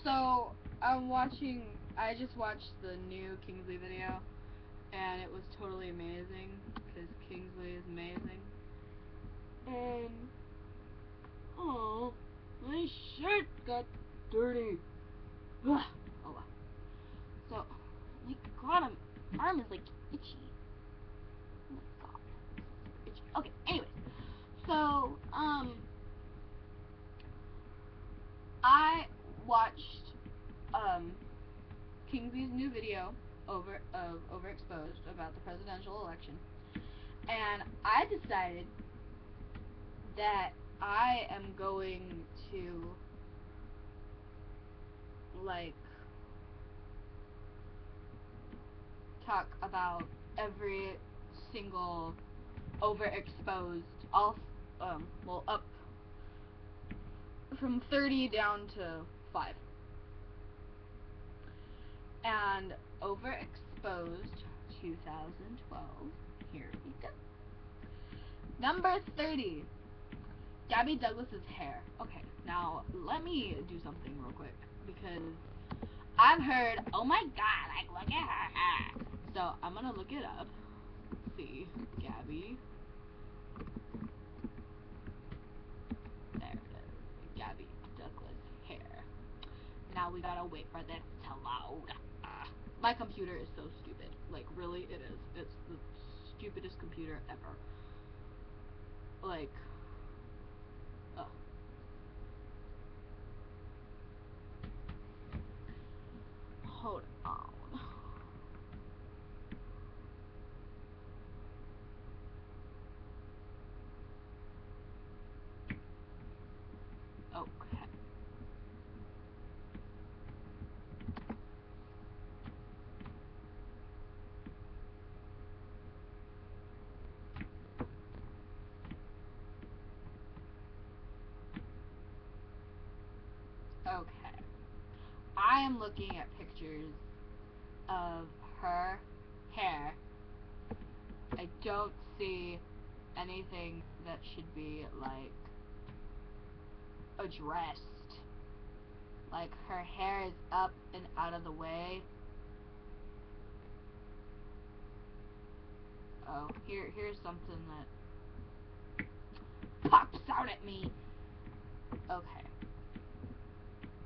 So, I just watched the new Kingsley video, and it was totally amazing, because Kingsley is amazing. And, oh, my shirt got dirty. Ugh. Oh well. So, my god, my arm is like itchy. Oh my god. Itchy. Okay, anyways. So, I watched, Kingsley's new video of Overexposed about the presidential election, and I decided that I am going to, like, talk about every single overexposed, all, well, up from 30 down to 5. And Overexposed 2012, here we go. Number 30, Gabby Douglas's hair. Okay, now let me do something real quick, because I've heard, oh my god, like, look at her hair. So I'm gonna look it up. Let's see, Gabby. There it is, Gabby Douglas hair. Now we gotta wait for this to load. My computer is so stupid. Like, really, it is. It's the stupidest computer ever. Like, oh. Hold on. Okay. Okay. I am looking at pictures of her hair. I don't see anything that should be, like, addressed. Like, her hair is up and out of the way. Oh, here's something that pops out at me. Okay.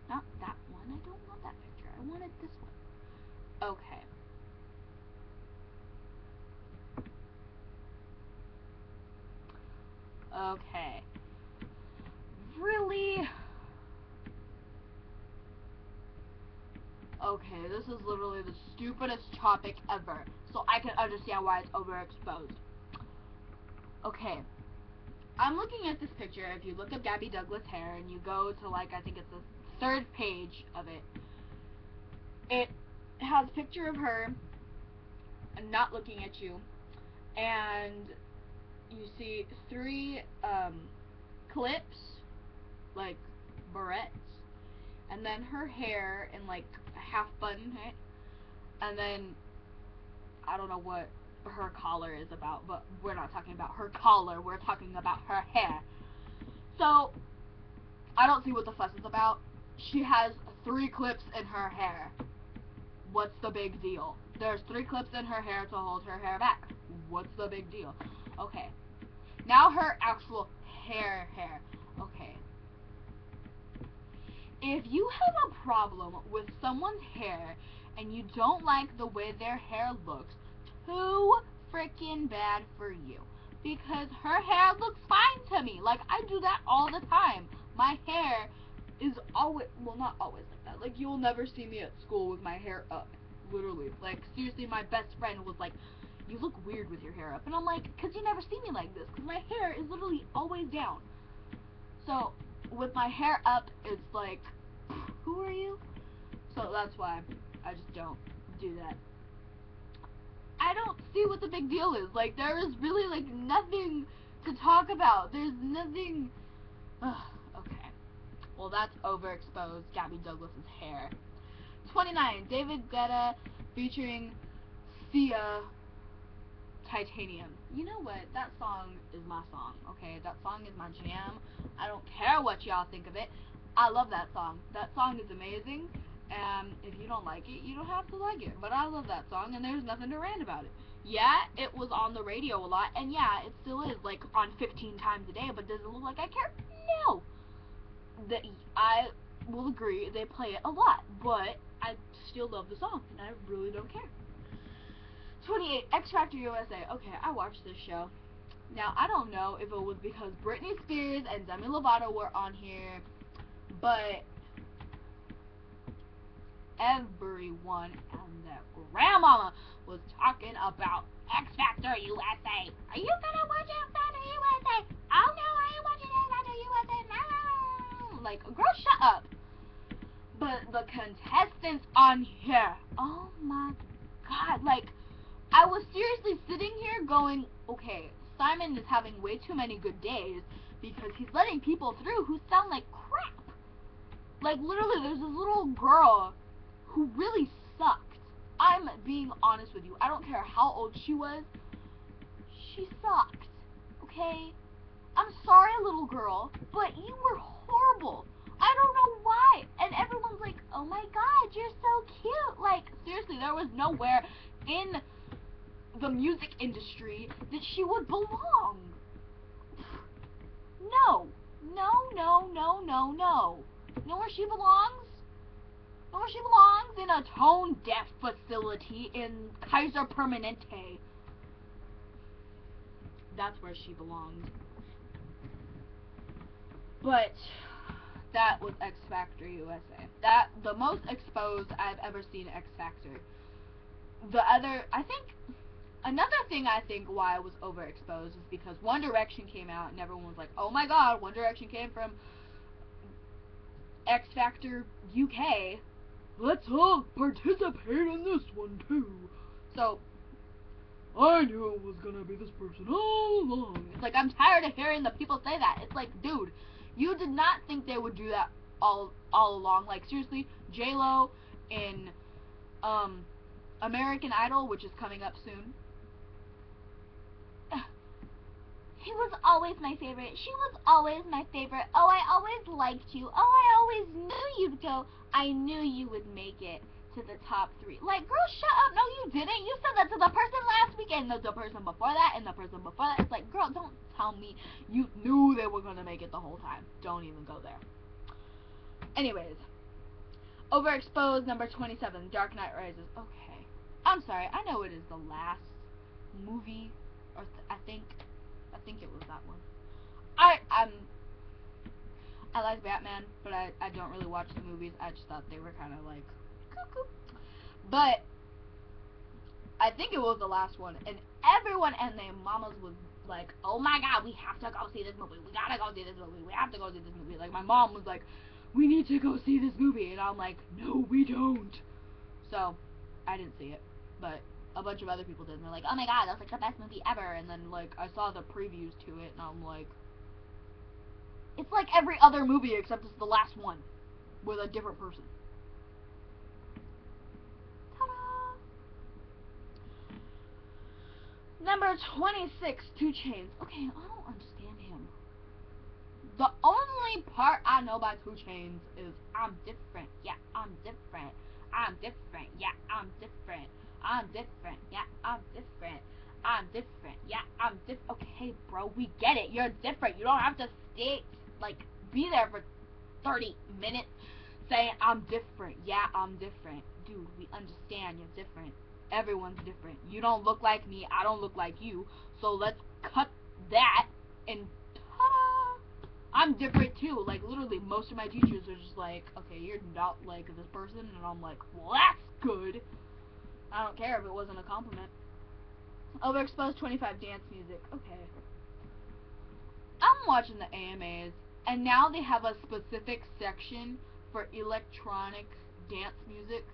Not that one. I don't want that picture. I wanted this one. Okay. Okay. Really? Okay, this is literally the stupidest topic ever. So I can understand why it's overexposed. Okay. I'm looking at this picture. If you look up Gabby Douglas hair and you go to, like, I think it's the 3rd page of it, it has a picture of her not looking at you, and you see 3 clips, like barrettes, and then her hair in, like, a half bun, right? And then I don't know what her collar is about, but we're not talking about her collar, we're talking about her hair. So I don't see what the fuss is about. She has 3 clips in her hair. What's the big deal? There's 3 clips in her hair to hold her hair back. What's the big deal? Okay. Now her actual hair. Okay. If you have a problem with someone's hair and you don't like the way their hair looks, too freaking bad for you. Because her hair looks fine to me. Like, I do that all the time. My hair is always, well, not always like that. Like, you'll never see me at school with my hair up. Literally. Like, seriously, my best friend was like, you look weird with your hair up. And I'm like, because you never see me like this. Because my hair is literally always down. So, with my hair up, it's like, who are you? So that's why I just don't do that. I don't see what the big deal is. Like, there is really, like, nothing to talk about. There's nothing. Okay. Well, that's Overexposed Gabby Douglas's hair. 29, David Guetta featuring Sia, Titanium. You know what? That song is my song, okay? That song is my jam. I don't care what y'all think of it. I love that song. That song is amazing, and if you don't like it, you don't have to like it. But I love that song, and there's nothing to rant about it. Yeah, it was on the radio a lot, and yeah, it still is, like, on 15 times a day, but does it look like I care? No. I will agree, they play it a lot, but I still love the song, and I really don't care. 28, X Factor USA. Okay, I watched this show. Now, I don't know if it was because Britney Spears and Demi Lovato were on here, but everyone and their grandmama was talking about X Factor USA. Are you gonna watch X Factor USA? Oh no, I ain't watching X Factor USA. No. Like, girl, shut up. But the contestants on here, oh my god, like, I was seriously sitting here going, okay, Simon is having way too many good days because he's letting people through who sound like crap. Like, literally, there's this little girl who really sucked. I'm being honest with you. I don't care how old she was. She sucked. Okay? I'm sorry, little girl, but you were horrible. I don't know why. And everyone's like, oh my god, you're so cute. Like, seriously, there was nowhere in the music industry that she would belong. No. No, no, no, no, no. Know where she belongs? Know where she belongs? In a tone-deaf facility in Kaiser Permanente. That's where she belongs. But that was X Factor USA. The most exposed I've ever seen X Factor. Another thing I think why I was overexposed is because One Direction came out and everyone was like, oh my god, One Direction came from X Factor UK. Let's all participate in this one too. So, I knew it was gonna be this person all along. It's like, I'm tired of hearing the people say that. It's like, dude, you did not think they would do that all along. Like, seriously, J-Lo in American Idol, which is coming up soon. He was always my favorite. She was always my favorite. Oh, I always liked you. Oh, I always knew you'd go. I knew you would make it to the top 3. Like, girl, shut up. No, you didn't. You said that to the person last week, and the person before that, and the person before that. It's like, girl, don't tell me you knew they were going to make it the whole time. Don't even go there. Anyways, Overexposed number 27, Dark Knight Rises. Okay. I'm sorry. I know it is the last movie, or I think it was that one. I like Batman, but I don't really watch the movies. I just thought they were kind of like cuckoo. But I think it was the last one, and everyone and their mamas was like, oh my god, we have to go see this movie. We gotta go see this movie. We have to go see this movie. Like, my mom was like, we need to go see this movie, and I'm like, no, we don't. So I didn't see it, but a bunch of other people did, and they're like, oh my god, that's like the best movie ever. And then, like, I saw the previews to it, and I'm like, it's like every other movie except it's the last one with a different person. Ta-da! Number 26, 2 Chainz. Okay, I don't understand him. The only part I know by 2 Chainz is, I'm different, yeah, I'm different. I'm different, yeah, I'm different. I'm different, yeah, I'm different. I'm different, yeah, I'm different. Okay, bro, we get it. You're different. You don't have to stay, like, be there for 30 minutes saying, I'm different, yeah, I'm different. Dude, we understand you're different. Everyone's different. You don't look like me, I don't look like you. So let's cut that and ta-da! I'm different too. Like, literally, most of my teachers are just like, okay, you're not like this person. And I'm like, well, that's good. I don't care if it wasn't a compliment. Overexposed 25 dance music. Okay. I'm watching the AMAs, and now they have a specific section for electronic dance music.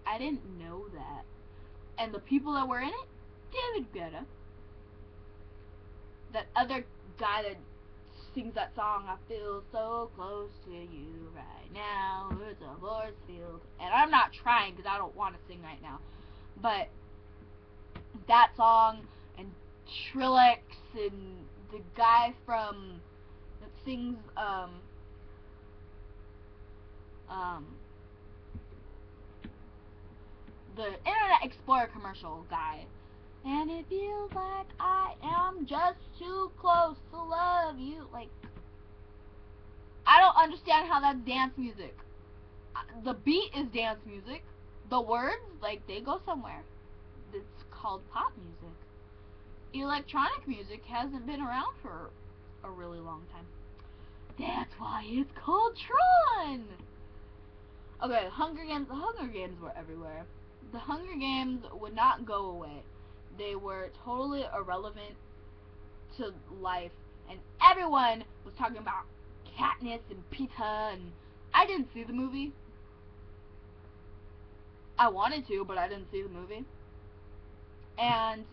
I didn't know that. And the people that were in it, David Guetta. That other guy that sings that song, I feel so close to you right now, it's a force field. And I'm not trying because I don't want to sing right now. But that song, and Skrillex, and the guy from sings, the Internet Explorer commercial guy. And it feels like I am just too close to love you. Like, I don't understand how that's dance music. The beat is dance music. The words, like, they go somewhere. It's called pop music. Electronic music hasn't been around for a really long time. That's why it's called Tron! Okay, the Hunger Games were everywhere. The Hunger Games would not go away. They were totally irrelevant to life, and everyone was talking about Katniss and Peeta, and I didn't see the movie. I wanted to, but I didn't see the movie. And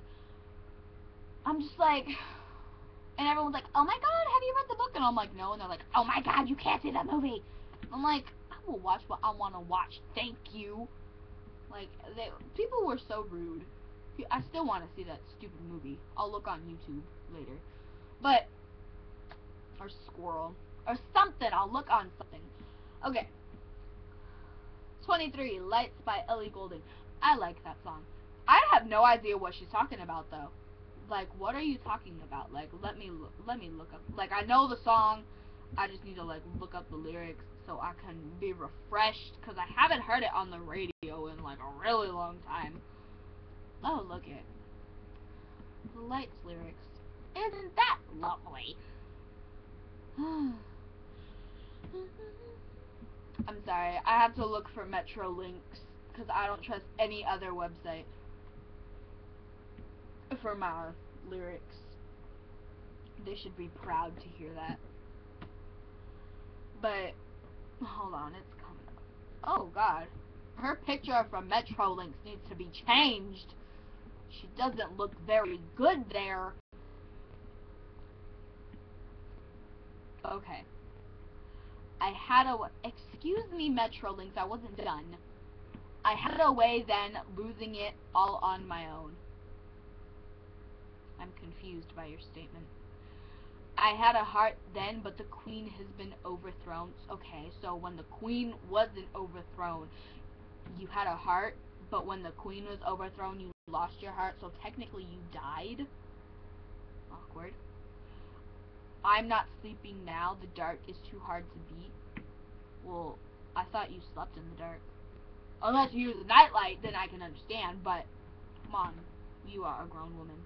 I'm just like, and everyone's like, oh my god, have you read the book? And I'm like, no. And they're like, oh my god, you can't see the movie. I'm like, I will watch what I want to watch, thank you. Like, people were so rude. I still want to see that stupid movie. I'll look on YouTube later. But, or Squirrel, or something. I'll look on something. Okay. 23, Lights by Ellie Goulding. I like that song. I have no idea what she's talking about, though. Like, what are you talking about? Like, let me look up. Like, I know the song. I just need to, like, look up the lyrics so I can be refreshed, because I haven't heard it on the radio in, like, a really long time. Oh, look it. The Lights lyrics. Isn't that lovely? I'm sorry, I have to look for Metro links, because I don't trust any other website for my lyrics. They should be proud to hear that. But, hold on, it's coming up. Oh, God. Her picture from Metro links needs to be changed. She doesn't look very good there. Okay. I had a... Excuse me, Metro links, I wasn't done. I had a way then, losing it all on my own. I'm confused by your statement. I had a heart then, but the queen has been overthrown. Okay, so when the queen wasn't overthrown, you had a heart, but when the queen was overthrown, you lost your heart, so technically you died? Awkward. I'm not sleeping now, the dark is too hard to beat. Well, I thought you slept in the dark. Unless you use a nightlight, then I can understand, but come on, you are a grown woman.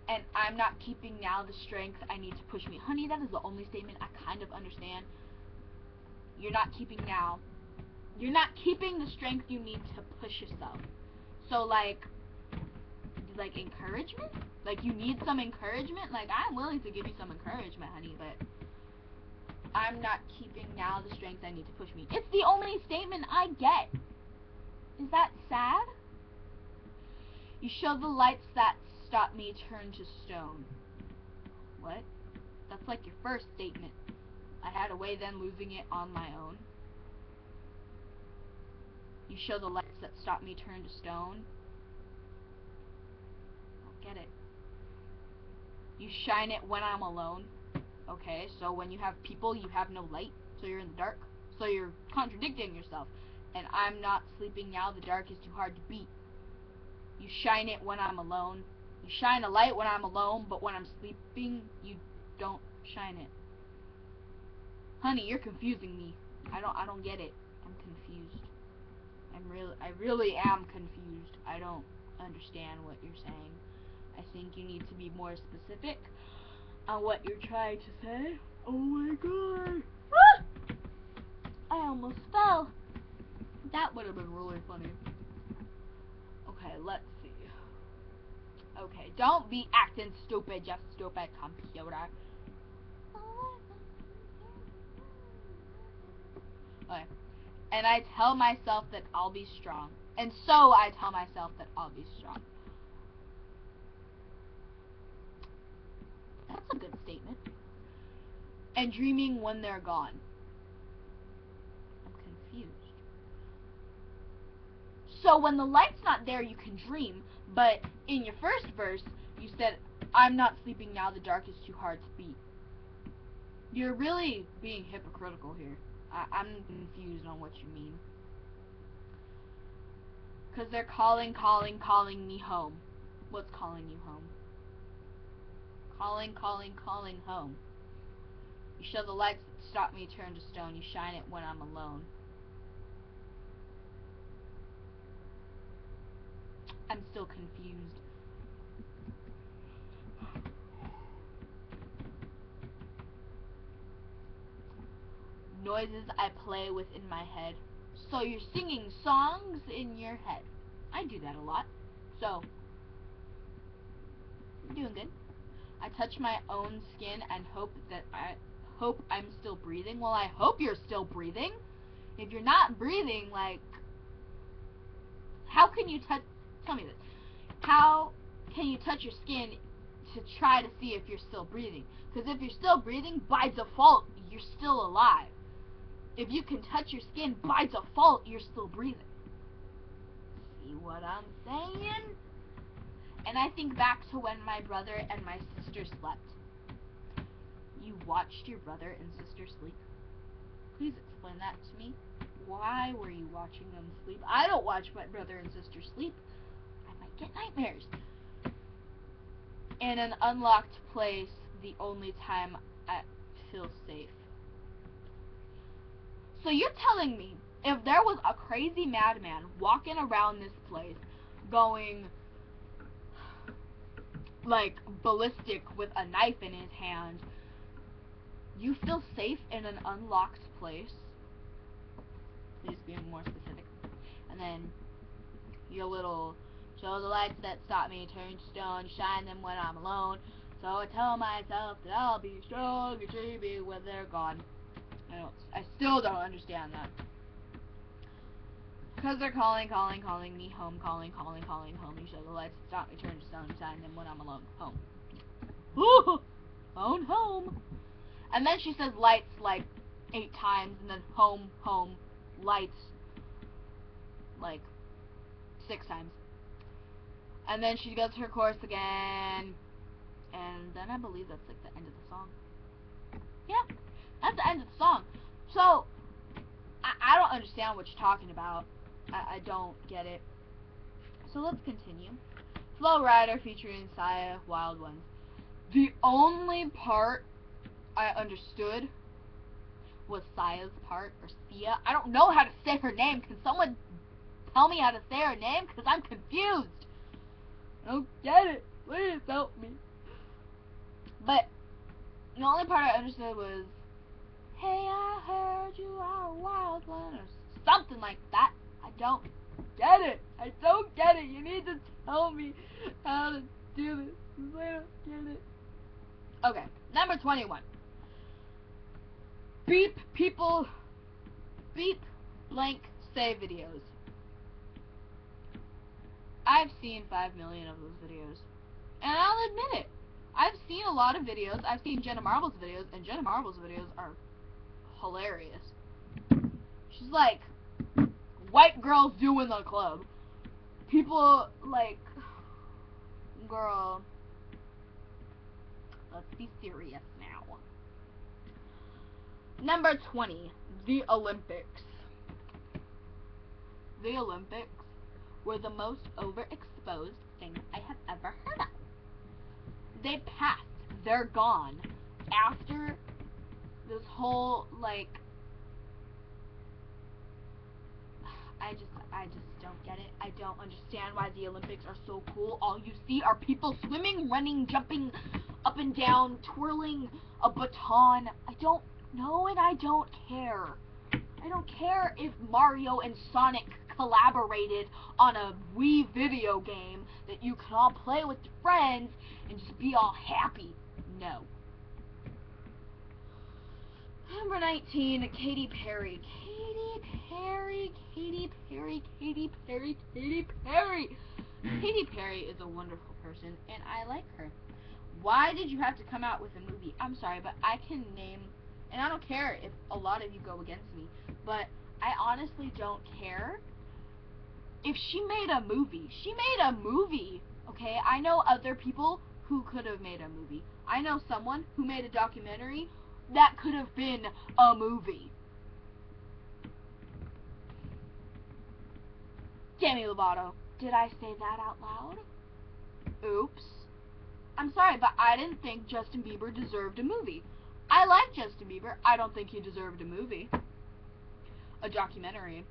And I'm not keeping now the strength I need to push me. Honey, that is the only statement I kind of understand. You're not keeping now. You're not keeping the strength you need to push yourself. So, like encouragement? Like, you need some encouragement? Like, I'm willing to give you some encouragement, honey, but I'm not keeping now the strength I need to push me. It's the only statement I get. Is that sad? You show the lights that stop me turn to stone. What? That's like your first statement. I had a way then, losing it on my own. You show the lights that stop me turn to stone. I don't get it. You shine it when I'm alone. Okay, so when you have people, you have no light, so you're in the dark. So you're contradicting yourself. And I'm not sleeping now, the dark is too hard to beat. You shine it when I'm alone. You shine a light when I'm alone, but when I'm sleeping, you don't shine it. Honey, you're confusing me. I don't get it. I'm confused. I really am confused. I don't understand what you're saying. I think you need to be more specific on what you're trying to say. Oh my god. Ah! I almost fell. That would have been really funny. Okay, let's see. Okay, don't be acting stupid, you stupid computer. Okay. And I tell myself that I'll be strong. And so I tell myself that I'll be strong. That's a good statement. And dreaming when they're gone. I'm confused. So when the light's not there, you can dream. But in your first verse, you said, I'm not sleeping now, the dark is too hard to beat. You're really being hypocritical here. I'm confused on what you mean. Because they're calling me home. What's calling you home? Calling home. You show the lights that stop me turn to stone. You shine it when I'm alone. I'm still confused. Noises I play within my head. So you're singing songs in your head. I do that a lot. So, I'm doing good. I touch my own skin and hope I'm still breathing. Well, I hope you're still breathing. If you're not breathing, like, how can you touch, tell me this, how can you touch your skin to try to see if you're still breathing? Because if you're still breathing, by default, you're still alive. If you can touch your skin, by default, you're still breathing. See what I'm saying? And I think back to when my brother and my sister slept. You watched your brother and sister sleep? Please explain that to me. Why were you watching them sleep? I don't watch my brother and sister sleep. I might get nightmares. In an unlocked place, the only time I feel safe. So you're telling me, if there was a crazy madman walking around this place, going, like, ballistic with a knife in his hand, you feel safe in an unlocked place? Please be more specific. And then, your little, show the lights that stop me, turn to stone, shine them when I'm alone. So I tell myself that I'll be strong and dreaming when they're gone. I still don't understand that. Because they're calling me home, calling home. You show the lights, stop me, turn to stone, shine them when I'm alone. Home. Ooh! Phone home. And then she says lights like 8 times, and then home, lights like 6 times. And then she goes to her chorus again. And then I believe that's like the end of the song. Yeah, that's the end of the song. So, I don't understand what you're talking about. I don't get it. So let's continue. Flow Rider featuring Saya, Wild Ones. The only part I understood was Saya's part, or Sia. I don't know how to say her name. Can someone tell me how to say her name? Because I'm confused. I don't get it. Please help me. But the only part I understood was, hey, I heard you are a wild one, or something like that. I don't get it. I don't get it. You need to tell me how to do this. I don't get it. Okay, number 21. Beep people. Beep blank say videos. I've seen 5 million of those videos. And I'll admit it. I've seen a lot of videos. I've seen Jenna Marbles videos, and Jenna Marbles videos are hilarious. She's like, white girls doing the club. People like, girl, let's be serious now. Number 20, the Olympics. The Olympics were the most overexposed thing I have ever heard of. They passed. They're gone. After this whole, like, I just don't get it. I don't understand why the Olympics are so cool. All you see are people swimming, running, jumping up and down, twirling a baton. I don't know, and I don't care. I don't care if Mario and Sonic collaborated on a Wii video game that you can all play with your friends and just be all happy. No. Number 19, Katy Perry. Katy Perry. Katy Perry is a wonderful person, and I like her. Why did you have to come out with a movie? I'm sorry, but I can name, and I don't care if a lot of you go against me, but I honestly don't care if she made a movie. She made a movie, okay? I know other people who could have made a movie. I know someone who made a documentary that could have been a movie. Demi Lovato. Did I say that out loud? Oops. I'm sorry, but I didn't think Justin Bieber deserved a movie. I like Justin Bieber. I don't think he deserved a movie. A documentary.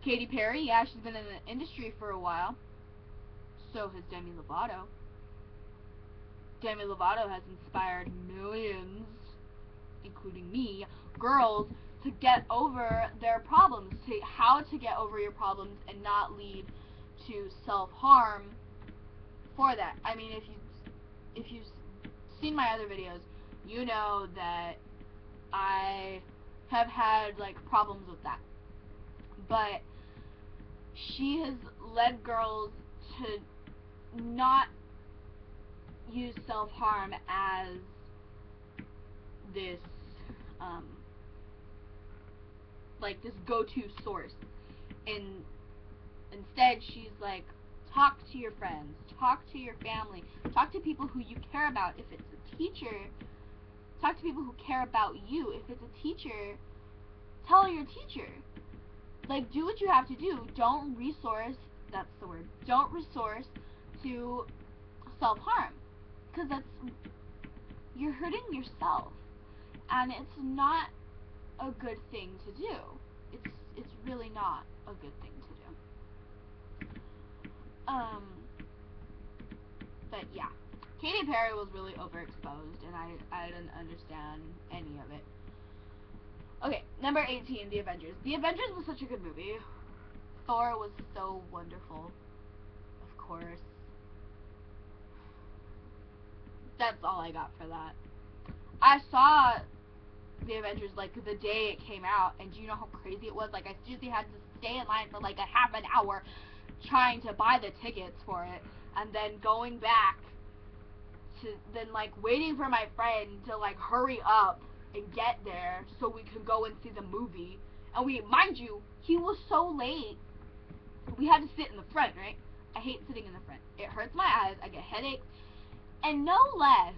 Katy Perry, yeah, she's been in the industry for a while. So has Demi Lovato. Demi Lovato has inspired millions, including me, girls, to get over their problems, to how to get over your problems and not lead to self-harm for that. I mean, if you've seen my other videos, you know that I have had like problems with that. But she has led girls to not use self-harm as this like this go-to source, and instead she's like, talk to your friends, talk to your family, talk to people who you care about. If it's a teacher, talk to people who care about you. If it's a teacher, tell your teacher. Like, do what you have to do. Don't resource, that's the word, don't resource to self-harm, because you're hurting yourself, and it's not a good thing to do. It's really not a good thing to do. But yeah, Katy Perry was really overexposed, and I didn't understand any of it. Okay, number 18, The Avengers. The Avengers was such a good movie. Thor was so wonderful. Of course. That's all I got for that. I saw The Avengers like the day it came out, and do you know how crazy it was? Like, I seriously had to stay in line for like a half an hour trying to buy the tickets for it, and then going back to then like waiting for my friend to like hurry up and get there so we could go and see the movie. And mind you, he was so late. We had to sit in the front, right? I hate sitting in the front. It hurts my eyes. I get headaches. And no less,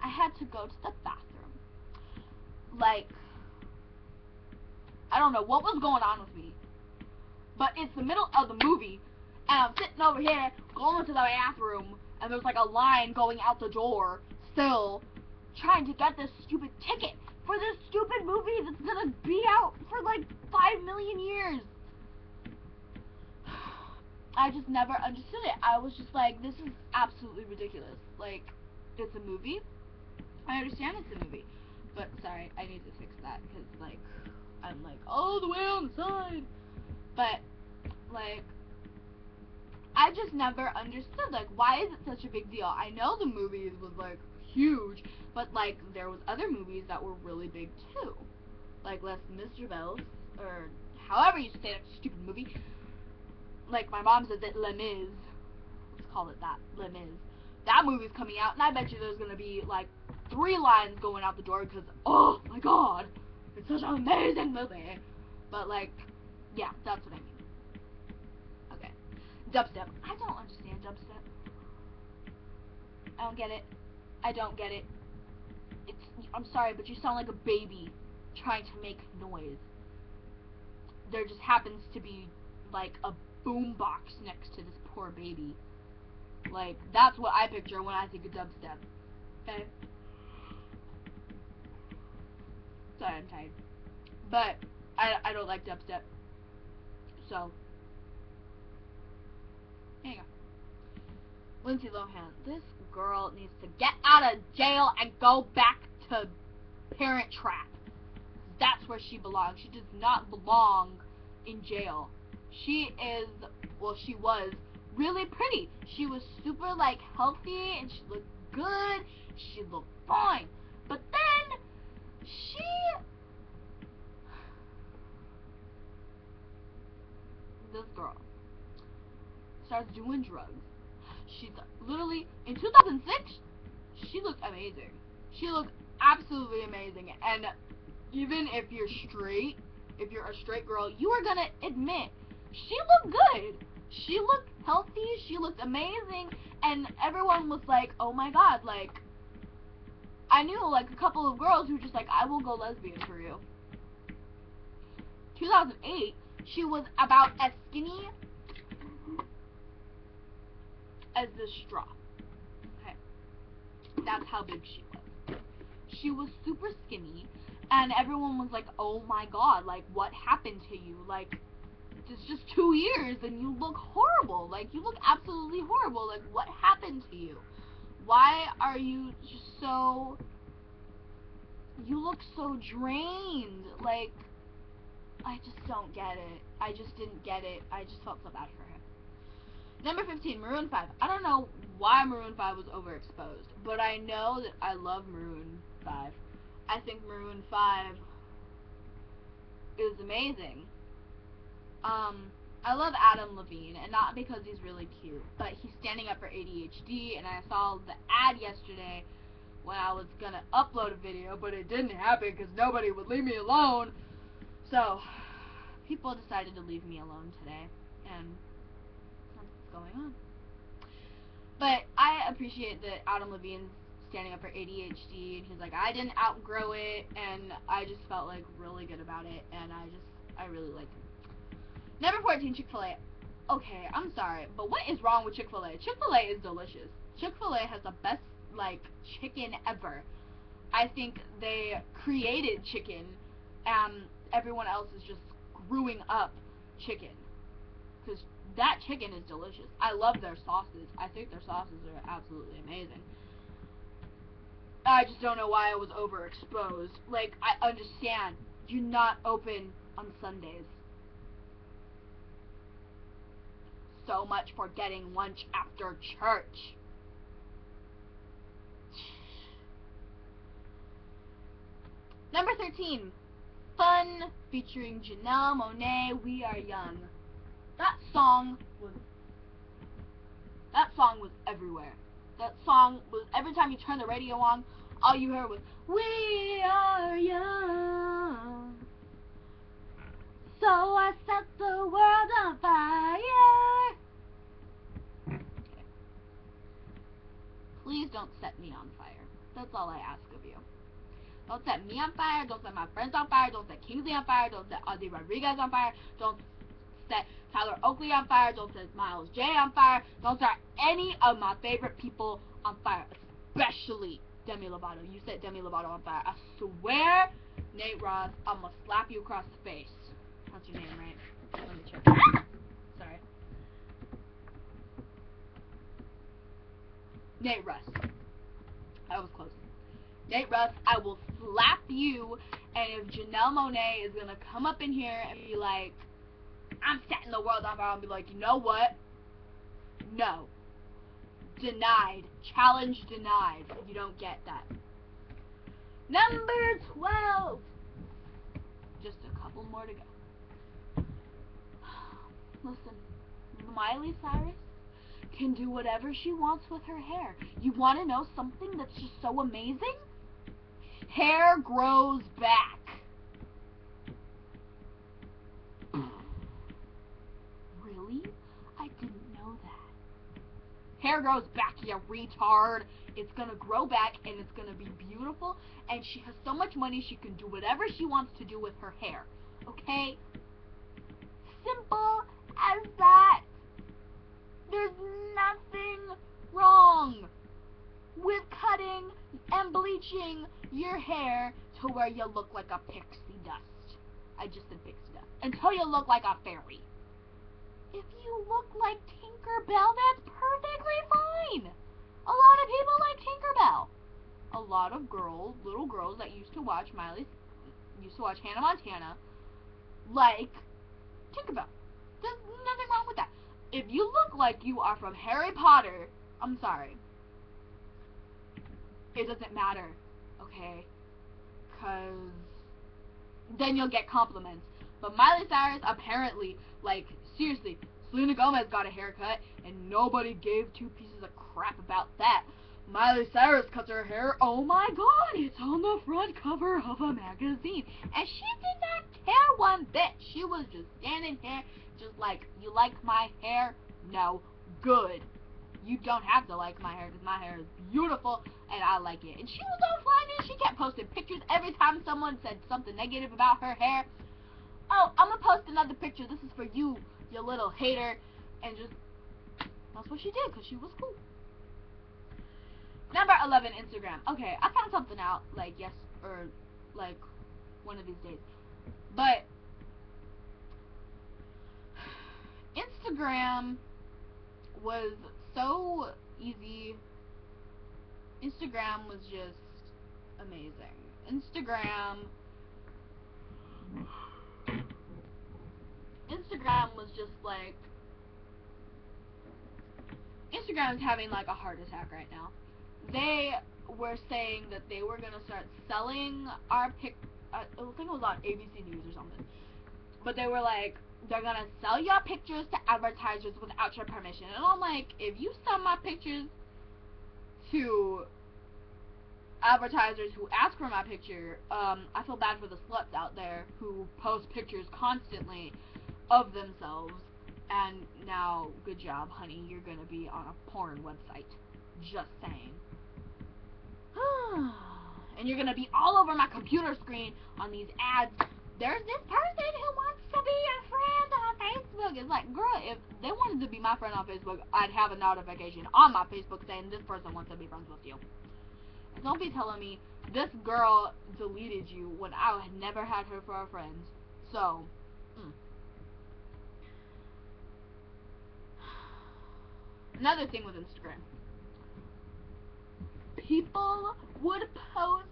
I had to go to the bathroom. Like, I don't know what was going on with me, but it's the middle of the movie, and I'm sitting over here going to the bathroom, and there's like a line going out the door still trying to get this stupid ticket for this stupid movie that's gonna be out for like 5 million years. I just never understood it. I was just like, this is absolutely ridiculous. Like, it's a movie. I understand it's a movie, but sorry, I need to fix that, because like, I'm like all the way on the side. But like, I just never understood, like, why is it such a big deal? I know the movies was like huge, but like there was other movies that were really big too, like Les Miserables, or however you say that stupid movie. Like, my mom says it, Les Mis. Let's call it that, Les Mis. That movie's coming out, and I bet you there's gonna be like 3 lines going out the door, because oh my god, it's such an amazing movie. But like, yeah, that's what I mean. Okay, dubstep. I don't understand dubstep. I don't get it. I don't get it. I'm sorry, but you sound like a baby trying to make noise. There just happens to be like a boombox next to this poor baby. Like, that's what I picture when I think of dubstep. Okay? Sorry, I'm tired. But I don't like dubstep. So, here you go. Lindsay Lohan. This girl needs to get out of jail and go back to Parent Trap. That's where she belongs. She does not belong in jail. She is, well, she was really pretty. She was super, like, healthy, and she looked good. She looked fine. But then, this girl starts doing drugs. She's literally, in 2006, she looked amazing. She looked absolutely amazing. And even if you're straight, if you're a straight girl, you are gonna admit, she looked good. She looked healthy, she looked amazing, And everyone was like, oh my god, like, I knew like a couple of girls who were just like, I will go lesbian for you. 2008, she was about as skinny as this straw. Okay. That's how big she was. She was super skinny, and everyone was like, oh my god, like, what happened to you? Like, it's just 2 years and you look horrible. Like, you look absolutely horrible. Like, what happened to you? Why are you just so... You look so drained. Like, I just don't get it. I just didn't get it. I just felt so bad for her. Number 15, Maroon 5. I don't know why Maroon 5 was overexposed, but I know that I love Maroon 5. I think Maroon 5 is amazing. I love Adam Levine, and not because he's really cute, but he's standing up for ADHD, and I saw the ad yesterday when I was gonna upload a video, but it didn't happen because nobody would leave me alone. So, people decided to leave me alone today, and that's what's going on. But I appreciate that Adam Levine's standing up for ADHD, and he's like, I didn't outgrow it, and I just felt like really good about it, and I really like him. Number 14, Chick-fil-A. Okay, I'm sorry, but what is wrong with Chick-fil-A? Chick-fil-A is delicious. Chick-fil-A has the best, like, chicken ever. I think they created chicken, and everyone else is just screwing up chicken. Because that chicken is delicious. I love their sauces. I think their sauces are absolutely amazing. I just don't know why I was overexposed. Like, I understand. You're not open on Sundays. So much for getting lunch after church. Number 13, Fun, featuring Janelle Monáe, We Are Young. That song was everywhere. That song was, every time you turn the radio on, all you heard was, we are young. So I set the world on fire. Okay. Please don't set me on fire. That's all I ask of you. Don't set me on fire. Don't set my friends on fire. Don't set Kingsley on fire. Don't set Ozzy Rodriguez on fire. Don't set Tyler Oakley on fire. Don't set Miles J on fire. Don't set any of my favorite people on fire. Especially Demi Lovato. You set Demi Lovato on fire. I swear, Nate Ross, I'm gonna slap you across the face. That's your name, right? Let me check. Sorry. Nate Russ. That was close. Nate Russ, I will slap you, and if Janelle Monáe is gonna come up in here and be like, I'm setting the world on fire, I'll be like, you know what? No. Denied. Challenge denied. You don't get that. Number 12. Just a couple more to go. Listen, Miley Cyrus can do whatever she wants with her hair. You want to know something that's just so amazing? Hair grows back. Really? I didn't know that. Hair grows back, you retard. It's gonna grow back and it's gonna be beautiful, and she has so much money she can do whatever she wants to do with her hair. Okay? Simple as that. There's nothing wrong with cutting and bleaching your hair to where you look like a pixie dust. I just said pixie dust. Until you look like a fairy. If you look like Tinkerbell, that's perfectly fine. A lot of people like Tinkerbell. A lot of girls, little girls that used to watch Hannah Montana, like Tinkerbell. There's nothing wrong with that. If you look like you are from Harry Potter, I'm sorry. It doesn't matter, okay? Because then you'll get compliments. But Miley Cyrus, apparently, like, seriously, Selena Gomez got a haircut, and nobody gave two pieces of crap about that. Miley Cyrus cuts her hair, oh my god, it's on the front cover of a magazine. And she did not care one bit. She was just standing here, just like, you like my hair? No. Good. You don't have to like my hair because my hair is beautiful and I like it. And she was all flying. She kept posting pictures every time someone said something negative about her hair. Oh, I'm gonna post another picture. This is for you, you little hater. And just, that's what she did because she was cool. Number 11, Instagram. Okay, I found something out, like, like, one of these days. But Instagram was so easy. Instagram was just amazing. Instagram was just like, Instagram is having like a heart attack right now. They were saying that they were gonna start selling our I think it was on ABC News or something. But they were like, they're gonna sell your pictures to advertisers without your permission. And I'm like, if you sell my pictures to advertisers who ask for my picture, I feel bad for the sluts out there who post pictures constantly of themselves. And now, good job, honey, you're gonna be on a porn website. Just saying. And you're gonna be all over my computer screen on these ads. There's this person who wants to be your friend on Facebook. It's like, girl, if they wanted to be my friend on Facebook, I'd have a notification on my Facebook saying this person wants to be friends with you. And don't be telling me this girl deleted you when I had never had her for a friend. So, Another thing with Instagram. People would post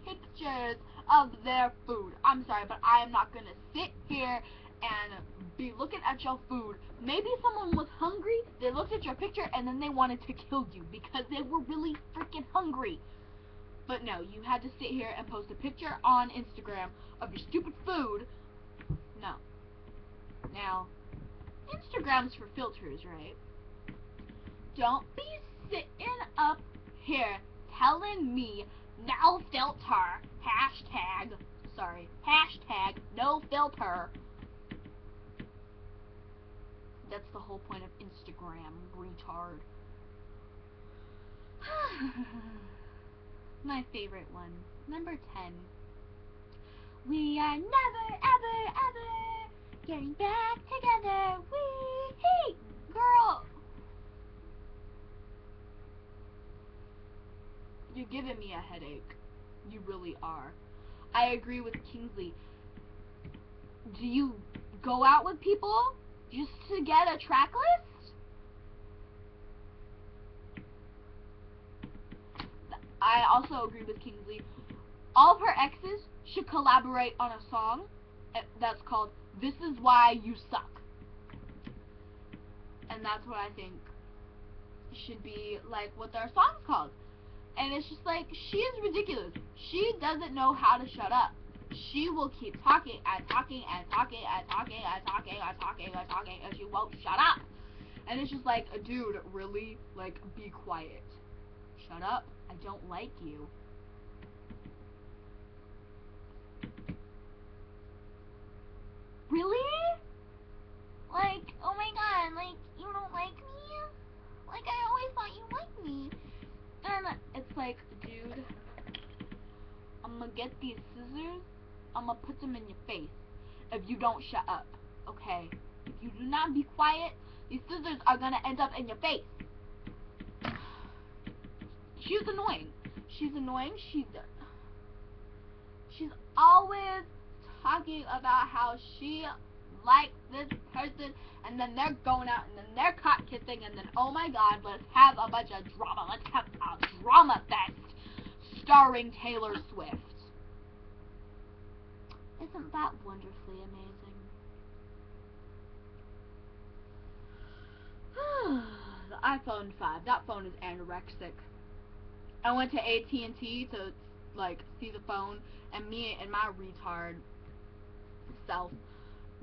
pictures of their food. I'm sorry, but I am not gonna sit here and be looking at your food. Maybe someone was hungry, they looked at your picture, and then they wanted to kill you because they were really freaking hungry. But no, you had to sit here and post a picture on Instagram of your stupid food. No. Now, Instagram's for filters, right? Don't be sitting up here telling me no filter, hashtag no filter. That's the whole point of Instagram, retard. My favorite one, number 10. We are never, ever, ever getting back together. Hey, girl. You're giving me a headache. You really are. I agree with Kingsley. Do you go out with people just to get a track list? I also agree with Kingsley. All of her exes should collaborate on a song that's called This Is Why You Suck. And that's what I think should be like what their song's called. And it's just like, she is ridiculous. She doesn't know how to shut up. She will keep talking and talking and talking and talking and talking and talking and talking, and she won't shut up. And it's just like, dude, really? Like, be quiet. Shut up. I don't like you. Really? Like, oh my god, like, you don't like me? Like, I always thought you liked me. And it's like, dude, I'm gonna get these scissors, I'm gonna put them in your face if you don't shut up, okay? If you do not be quiet, these scissors are gonna end up in your face. She's annoying. She's annoying. She's always talking about how she likes this person, and then they're going out, and then they're caught kissing, and then, oh my god, let's have a bunch of drama. Let's have a drama fest starring Taylor Swift. Isn't that wonderfully amazing? The iPhone 5. That phone is anorexic. I went to AT&T to, like, see the phone, and me and my retard self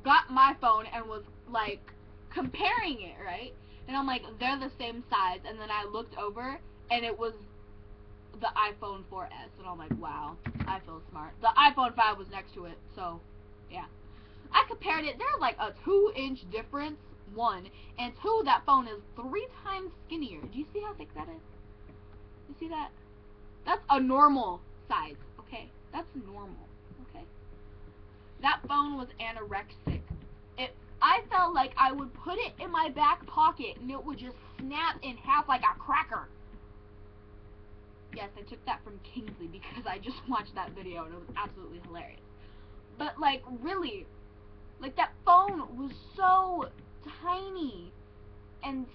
got my phone and was, like, comparing it, right? And I'm like, they're the same size. And then I looked over, and it was the iPhone 4S. And I'm like, wow, I feel smart. The iPhone 5 was next to it, so, yeah. I compared it. There's, like, a 2-inch difference one, and two, that phone is 3 times skinnier. Do you see how thick that is? You see that? That's a normal size, okay? That's normal, okay? That phone was anorexic. I felt like I would put it in my back pocket and it would just snap in half like a cracker. Yes, I took that from Kingsley because I just watched that video and it was absolutely hilarious. But, like, really, like, that phone was so tiny and,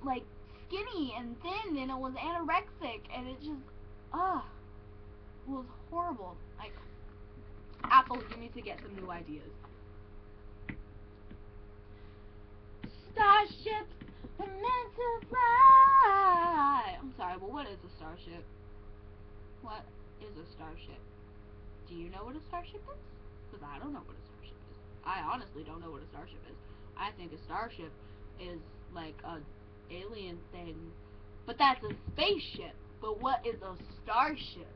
like, skinny and thin, and it was anorexic, and it just, it was horrible. Like, Apple, you need to get some new ideas. Starships were meant to fly. I'm sorry, but what is a starship? What is a starship? Do you know what a starship is? Because I don't know what a starship is. I honestly don't know what a starship is. I think a starship is like a alien thing. But that's a spaceship. But what is a starship?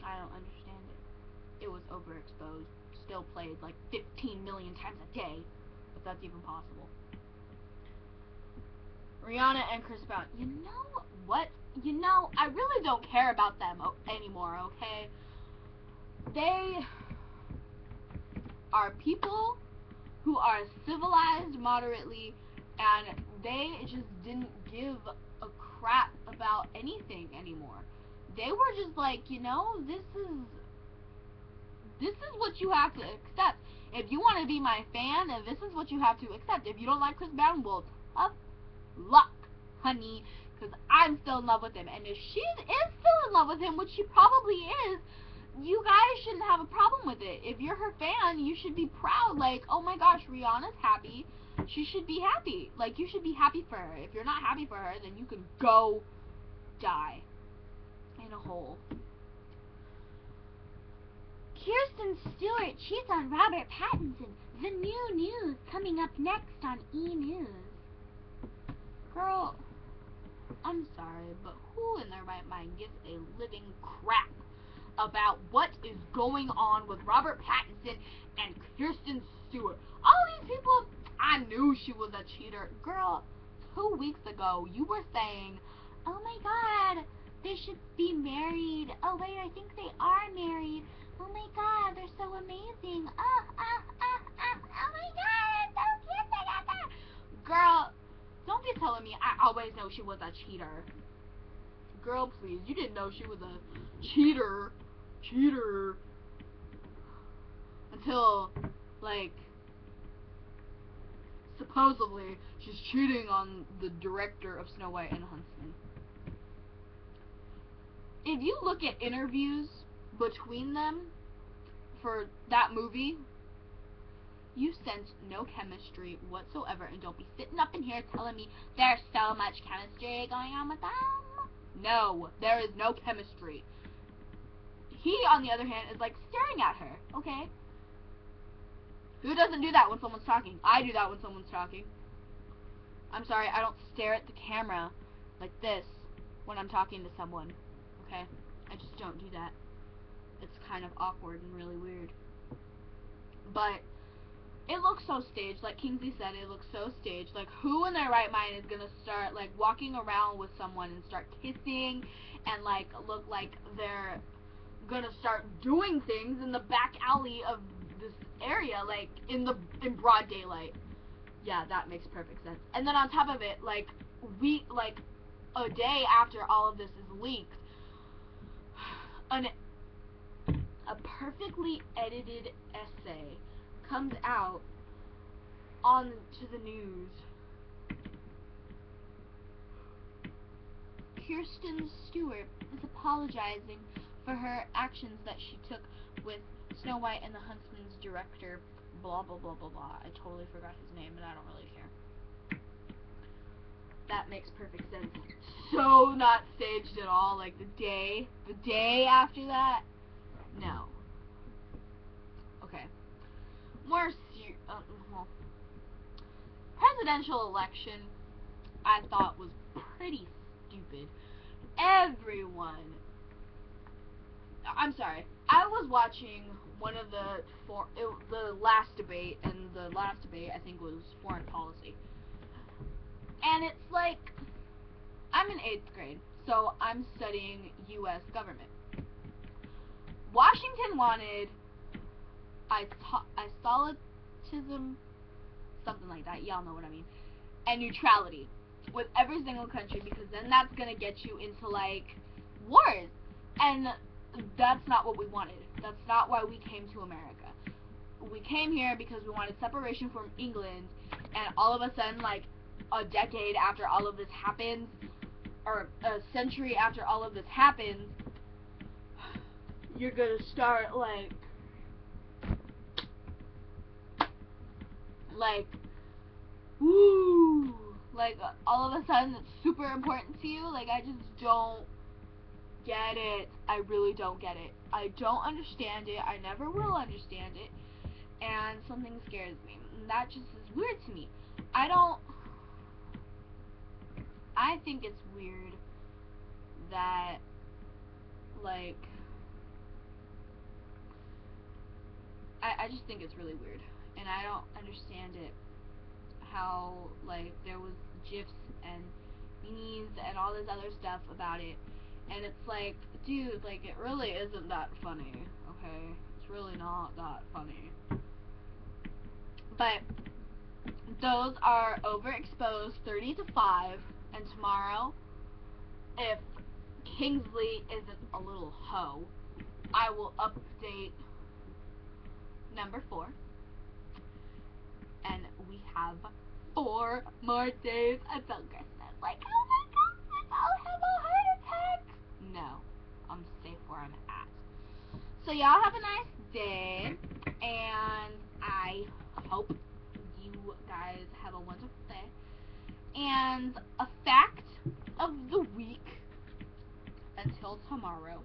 I don't understand it. It was overexposed. Still played like 15 million times a day. If that's even possible. Rihanna and Chris Brown. You know what? You know, I really don't care about them anymore, okay? They are people who are civilized moderately, and they just didn't give a crap about anything anymore. They were just like, you know, this is what you have to accept. If you want to be my fan, and this is what you have to accept. If you don't like Chris Brown, well, tough luck, honey, because I'm still in love with him. And if she is still in love with him, which she probably is, you guys shouldn't have a problem with it. If you're her fan, you should be proud. Like, oh my gosh, Rihanna's happy. She should be happy. Like, you should be happy for her. If you're not happy for her, then you can go die in a hole. Kirsten Stewart cheats on Robert Pattinson. The new news coming up next on E! News. Girl, I'm sorry, but who in their right mind gives a living crap about what is going on with Robert Pattinson and Kirsten Stewart? All these people, I knew she was a cheater. Girl, 2 weeks ago, you were saying, oh my god, they should be married. Oh wait, I think they are married. Oh my god, they're so amazing. Oh my god, so cute together. Girl, don't be telling me I always know she was a cheater. Girl, please, you didn't know she was a cheater. Until, like, supposedly, she's cheating on the director of Snow White and the Huntsman. If you look at interviews between them for that movie, you sense no chemistry whatsoever, and don't be sitting up in here telling me there's so much chemistry going on with them. No, there is no chemistry. He, on the other hand, is like staring at her, okay? Who doesn't do that when someone's talking? I do that when someone's talking. I'm sorry, I don't stare at the camera like this when I'm talking to someone, okay? I just don't do that. It's kind of awkward and really weird. But it looks so staged, like Kingsley said, it looks so staged. Like, who in their right mind is gonna start, like, walking around with someone and start kissing and, like, look like they're gonna start doing things in the back alley of this area, like, in broad daylight? Yeah, that makes perfect sense. And then on top of it, like, a day after all of this is leaked, a perfectly edited essay comes out on to the news. Kirsten Stewart is apologizing for her actions that she took with Snow White and the Huntsman's director, blah blah blah blah blah. I totally forgot his name, and I don't really care. That makes perfect sense. So not staged at all. Like, the day after that, no. Okay. More well, presidential election, I thought, was pretty stupid. I'm sorry. I was watching one of the last debate, and the last debate I think was foreign policy. And it's like, I'm in 8th grade, so I'm studying U.S. government. Washington wanted isolatism, something like that, y'all know what I mean, and neutrality with every single country, because then that's gonna get you into like wars, and that's not what we wanted. That's not why we came to America. We came here because we wanted separation from England, and all of a sudden, like a decade after all of this happens, or a century after all of this happens, you're gonna start like woo, like all of a sudden it's super important to you. Like, I just don't get it. I really don't get it. I don't understand it. I never will understand it. And something scares me. And that just is weird to me. I think it's weird that, like, I just think it's really weird. And I don't understand it. How, like, there was GIFs and memes and all this other stuff about it. And it's like, dude, like, it really isn't that funny, okay? It's really not that funny. But those are overexposed 30 to 5, and tomorrow, if Kingsley isn't a little hoe, I will update number 4. And we have 4 more days until Christmas. Like, oh my goodness, I'll have a heart attack. No, I'm safe where I'm at. So y'all have a nice day, and I hope you guys have a wonderful day. And a fact of the week until tomorrow: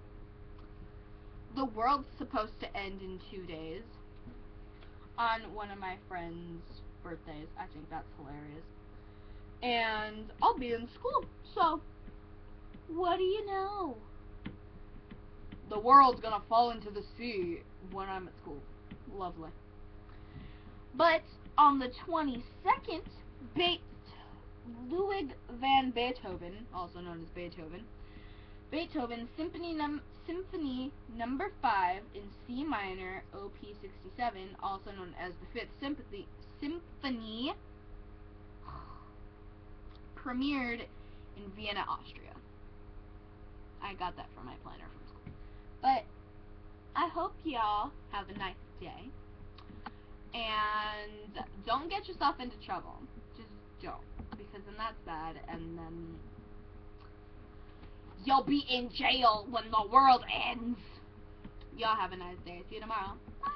the world's supposed to end in 2 days on one of my friends' birthdays. I think that's hilarious. And I'll be in school, so what do you know? The world's gonna fall into the sea when I'm at school. Lovely. But on the 22nd, Ludwig van Beethoven, also known as Beethoven, Beethoven's Symphony Number 5 in C minor, Op. 67, also known as the Fifth Symphony, premiered in Vienna, Austria. I got that from my planner from school. But I hope y'all have a nice day, and don't get yourself into trouble. Just don't, because then that's bad, and then you'll be in jail when the world ends. Y'all have a nice day. See you tomorrow. Bye.